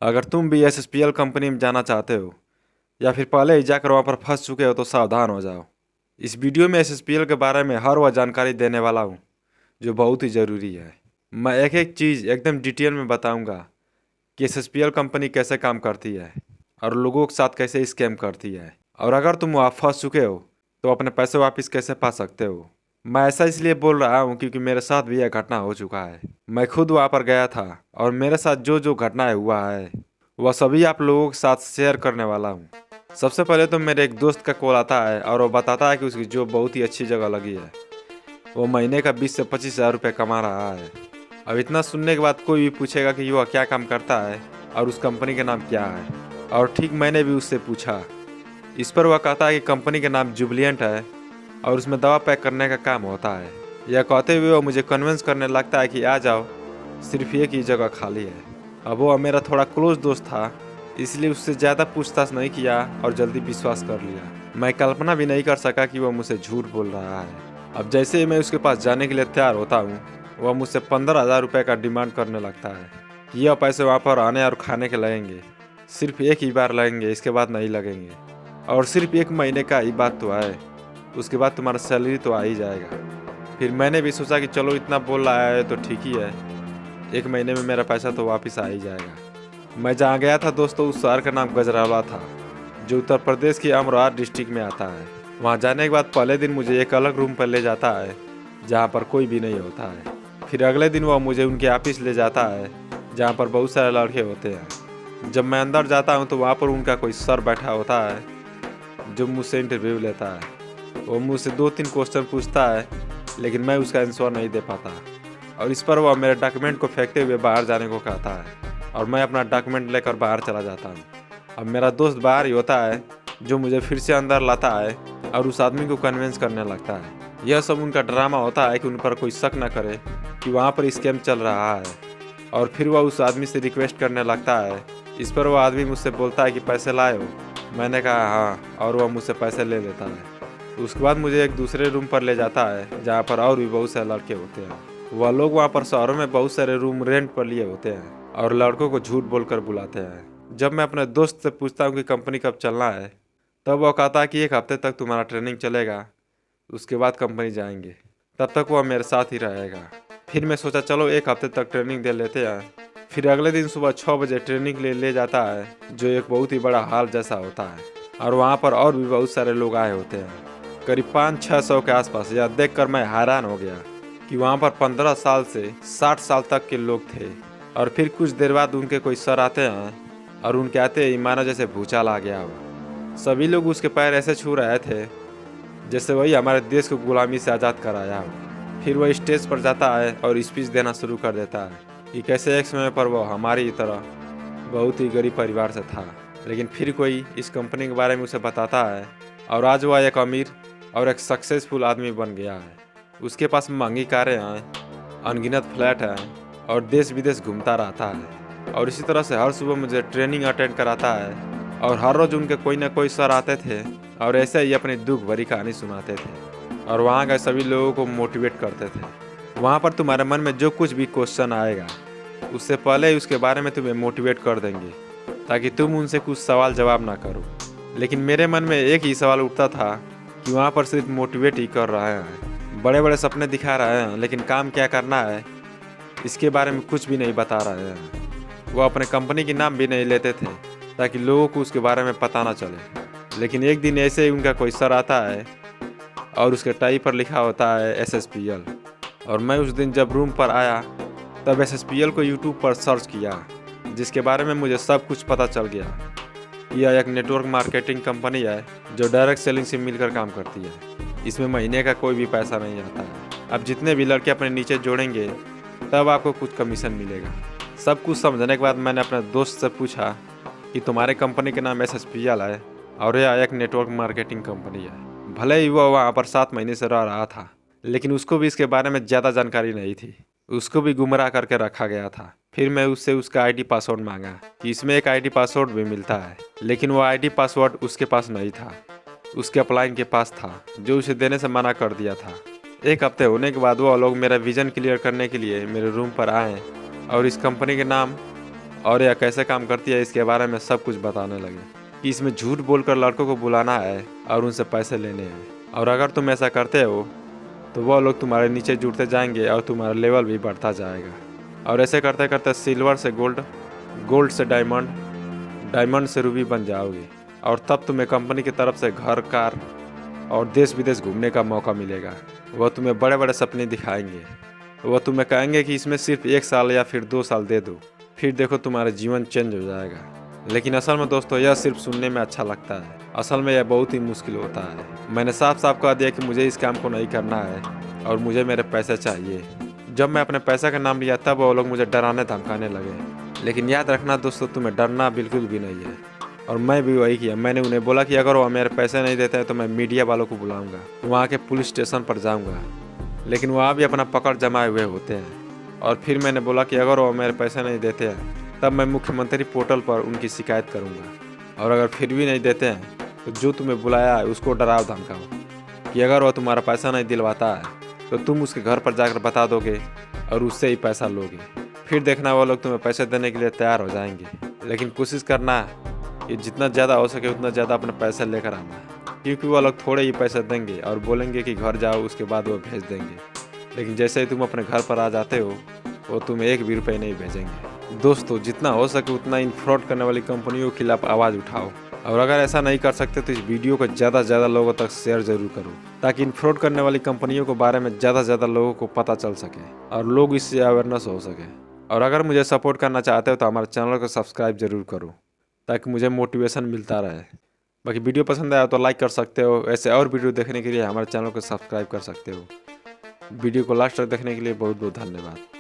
अगर तुम भी एसएसपीएल कंपनी में जाना चाहते हो या फिर पहले ही जाकर वहाँ पर फंस चुके हो तो सावधान हो जाओ। इस वीडियो में एसएसपीएल के बारे में हर वह जानकारी देने वाला हूँ जो बहुत ही ज़रूरी है। मैं एक एक चीज़ एकदम डिटेल में बताऊँगा कि एसएसपीएल कंपनी कैसे काम करती है और लोगों के साथ कैसे स्कैम करती है, और अगर तुम वहाँ फंस चुके हो तो अपने पैसे वापस कैसे पा सकते हो। मैं ऐसा इसलिए बोल रहा हूँ क्योंकि मेरे साथ भी यह घटना हो चुका है। मैं खुद वहाँ पर गया था और मेरे साथ जो जो घटनाएं हुआ है वह सभी आप लोगों के साथ शेयर करने वाला हूँ। सबसे पहले तो मेरे एक दोस्त का कॉल आता है और वो बताता है कि उसकी जॉब बहुत ही अच्छी जगह लगी है। वो महीने का 20 से 25 हज़ार रुपये कमा रहा है। अब इतना सुनने के बाद कोई भी पूछेगा कि वह क्या काम करता है और उस कंपनी का नाम क्या है, और ठीक मैंने भी उससे पूछा। इस पर वह कहता है कि कंपनी का नाम जुबलिएंट है और उसमें दवा पैक करने का काम होता है। यह कहते हुए वह मुझे कन्विंस करने लगता है कि आ जाओ, सिर्फ एक ही जगह खाली है। अब वो मेरा थोड़ा क्लोज दोस्त था, इसलिए उससे ज़्यादा पूछताछ नहीं किया और जल्दी विश्वास कर लिया। मैं कल्पना भी नहीं कर सका कि वह मुझसे झूठ बोल रहा है। अब जैसे ही मैं उसके पास जाने के लिए तैयार होता हूँ, वह मुझसे 15,000 रुपये का डिमांड करने लगता है। यह पैसे वहाँ पर आने और खाने के लगेंगे, सिर्फ एक ही बार लगेंगे, इसके बाद नहीं लगेंगे, और सिर्फ 1 महीने का ही बात तो है, उसके बाद तुम्हारा सैलरी तो आ ही जाएगा। फिर मैंने भी सोचा कि चलो इतना बोल रहा है तो ठीक ही है, 1 महीने में मेरा पैसा तो वापस आ ही जाएगा। मैं जहाँ गया था दोस्तों, उस शहर का नाम गजराला था, जो उत्तर प्रदेश की अमरोहा डिस्ट्रिक्ट में आता है। वहाँ जाने के बाद पहले दिन मुझे एक अलग रूम पर ले जाता है जहाँ पर कोई भी नहीं होता है। फिर अगले दिन वह मुझे उनके ऑफिस ले जाता है जहाँ पर बहुत सारे लड़के होते हैं। जब मैं अंदर जाता हूँ तो वहाँ पर उनका कोई सर बैठा होता है जो मुझसे इंटरव्यू लेता है। वो मुझसे 2-3 क्वेश्चन पूछता है, लेकिन मैं उसका आंसर नहीं दे पाता, और इस पर वह मेरे डॉक्यूमेंट को फेंकते हुए बाहर जाने को कहता है और मैं अपना डॉक्यूमेंट लेकर बाहर चला जाता हूँ। अब मेरा दोस्त बाहर ही होता है जो मुझे फिर से अंदर लाता है और उस आदमी को कन्विंस करने लगता है। यह सब उनका ड्रामा होता है कि उन पर कोई शक न करे कि वहाँ पर स्कैम चल रहा है, और फिर वह उस आदमी से रिक्वेस्ट करने लगता है। इस पर वह आदमी मुझसे बोलता है कि पैसे लाए हो? मैंने कहा हाँ, और वह मुझसे पैसे ले लेता है। उसके बाद मुझे एक दूसरे रूम पर ले जाता है जहाँ पर और भी बहुत सारे लड़के होते हैं। वह लोग वहाँ पर शहरों में बहुत सारे रूम रेंट पर लिए होते हैं और लड़कों को झूठ बोलकर बुलाते हैं। जब मैं अपने दोस्त से पूछता हूँ कि कंपनी कब चलना है, तब वह कहता है कि 1 हफ्ते तक तुम्हारा ट्रेनिंग चलेगा, उसके बाद कंपनी जाएंगे, तब तक वह मेरे साथ ही रहेगा। फिर मैं सोचा चलो 1 हफ्ते तक ट्रेनिंग दे लेते हैं। फिर अगले दिन सुबह 6 बजे ट्रेनिंग के लिए ले जाता है, जो एक बहुत ही बड़ा हॉल जैसा होता है, और वहाँ पर और भी बहुत सारे लोग आए होते हैं, करीब 500-600 के आसपास। यह देखकर मैं हैरान हो गया कि वहाँ पर 15 साल से 60 साल तक के लोग थे। और फिर कुछ देर बाद उनके कोई सर आते हैं और उनके आते ही मानो जैसे भूचाल आ गया हो। सभी लोग उसके पैर ऐसे छू रहे थे जैसे वही हमारे देश को गुलामी से आज़ाद कराया हो। फिर वह स्टेज पर जाता है और स्पीच देना शुरू कर देता है कि कैसे एक समय पर वह हमारी तरह बहुत ही गरीब परिवार से था, लेकिन फिर कोई इस कंपनी के बारे में उसे बताता है और आज वह एक अमीर और एक सक्सेसफुल आदमी बन गया है। उसके पास महंगी कारें हैं, अनगिनत फ्लैट हैं और देश विदेश घूमता रहता है। और इसी तरह से हर सुबह मुझे ट्रेनिंग अटेंड कराता है और हर रोज़ उनके कोई ना कोई सर आते थे और ऐसे ही अपनी दुख भरी कहानी सुनाते थे और वहाँ के सभी लोगों को मोटिवेट करते थे। वहाँ पर तुम्हारे मन में जो कुछ भी क्वेश्चन आएगा, उससे पहले ही उसके बारे में तुम्हें मोटिवेट कर देंगे ताकि तुम उनसे कुछ सवाल जवाब ना करो। लेकिन मेरे मन में एक ही सवाल उठता था कि वहाँ पर सिर्फ मोटिवेट ही कर रहे हैं, बड़े बड़े सपने दिखा रहे हैं, लेकिन काम क्या करना है इसके बारे में कुछ भी नहीं बता रहे हैं। वो अपने कंपनी के नाम भी नहीं लेते थे ताकि लोगों को उसके बारे में पता ना चले। लेकिन एक दिन ऐसे ही उनका कोई सर आता है और उसके टाई पर लिखा होता है एसएसपीएल। और मैं उस दिन जब रूम पर आया तब एसएसपीएल को यूट्यूब पर सर्च किया, जिसके बारे में मुझे सब कुछ पता चल गया। यह एक नेटवर्क मार्केटिंग कंपनी है जो डायरेक्ट सेलिंग से मिलकर काम करती है। इसमें महीने का कोई भी पैसा नहीं आता है। अब जितने भी लड़के अपने नीचे जोड़ेंगे तब आपको कुछ कमीशन मिलेगा। सब कुछ समझने के बाद मैंने अपने दोस्त से पूछा कि तुम्हारे कंपनी का नाम एसएसपीएल है और यह एक नेटवर्क मार्केटिंग कंपनी है। भले ही वह वहाँ पर 7 महीने से रह रहा था, लेकिन उसको भी इसके बारे में ज़्यादा जानकारी नहीं थी। उसको भी गुमराह करके रखा गया था। फिर मैं उससे उसका आईडी पासवर्ड मांगा कि इसमें एक आईडी पासवर्ड भी मिलता है, लेकिन वो आईडी पासवर्ड उसके पास नहीं था, उसके अपलाइन के पास था, जो उसे देने से मना कर दिया था। 1 हफ्ते होने के बाद वो लोग मेरा विज़न क्लियर करने के लिए मेरे रूम पर आए और इस कंपनी के नाम और यह कैसे काम करती है इसके बारे में सब कुछ बताने लगे कि इसमें झूठ बोलकर लड़कों को बुलाना है और उनसे पैसे लेने हैं। और अगर तुम ऐसा करते हो तो वह लोग तुम्हारे नीचे जुड़ते जाएंगे और तुम्हारा लेवल भी बढ़ता जाएगा। और ऐसे करते करते सिल्वर से गोल्ड, गोल्ड से डायमंड, डायमंड से रूबी बन जाओगे। और तब तुम्हें कंपनी की तरफ से घर, कार और देश विदेश घूमने का मौका मिलेगा। वह तुम्हें बड़े बड़े सपने दिखाएंगे। वह तुम्हें कहेंगे कि इसमें सिर्फ 1 साल या फिर 2 साल दे दो, फिर देखो तुम्हारा जीवन चेंज हो जाएगा। लेकिन असल में दोस्तों यह सिर्फ सुनने में अच्छा लगता है, असल में यह बहुत ही मुश्किल होता है। मैंने साफ साफ कह दिया कि मुझे इस काम को नहीं करना है और मुझे मेरे पैसे चाहिए। जब मैं अपने पैसे का नाम लिया तब वो लोग मुझे डराने धमकाने लगे। लेकिन याद रखना दोस्तों, तुम्हें डरना बिल्कुल भी नहीं है। और मैं भी वही किया। मैंने उन्हें बोला कि अगर वो मेरे पैसे नहीं देते हैं तो मैं मीडिया वालों को बुलाऊंगा, वहाँ के पुलिस स्टेशन पर जाऊँगा। लेकिन वहाँ भी अपना पकड़ जमाए हुए होते हैं। और फिर मैंने बोला कि अगर वो मेरे पैसे नहीं देते हैं तब मैं मुख्यमंत्री पोर्टल पर उनकी शिकायत करूँगा। और अगर फिर भी नहीं देते हैं तो जो तुम्हें बुलाया है उसको डराओ धमकाओ कि अगर वह तुम्हारा पैसा नहीं दिलवाता है तो तुम उसके घर पर जाकर बता दोगे और उससे ही पैसा लोगे। फिर देखना वो लोग तुम्हें पैसे देने के लिए तैयार हो जाएंगे। लेकिन कोशिश करना कि जितना ज़्यादा हो सके उतना ज़्यादा अपने पैसे लेकर आना, क्योंकि वो लोग थोड़े ही पैसे देंगे और बोलेंगे कि घर जाओ, उसके बाद वो भेज देंगे। लेकिन जैसे ही तुम अपने घर पर आ जाते हो वो तुम्हें 1 भी रुपये नहीं भेजेंगे। दोस्तों जितना हो सके उतना इन फ्रॉड करने वाली कंपनियों के खिलाफ आवाज़ उठाओ। और अगर ऐसा नहीं कर सकते तो इस वीडियो को ज़्यादा से ज़्यादा लोगों तक शेयर ज़रूर करो, ताकि इन फ्रॉड करने वाली कंपनियों के बारे में ज़्यादा से ज़्यादा लोगों को पता चल सके और लोग इससे अवेयरनेस हो सके। और अगर मुझे सपोर्ट करना चाहते हो तो हमारे चैनल को सब्सक्राइब जरूर करो, ताकि मुझे मोटिवेशन मिलता रहे। बाकी वीडियो पसंद आया तो लाइक कर सकते हो। ऐसे और वीडियो देखने के लिए हमारे चैनल को सब्सक्राइब कर सकते हो। वीडियो को लास्ट तक देखने के लिए बहुत बहुत धन्यवाद।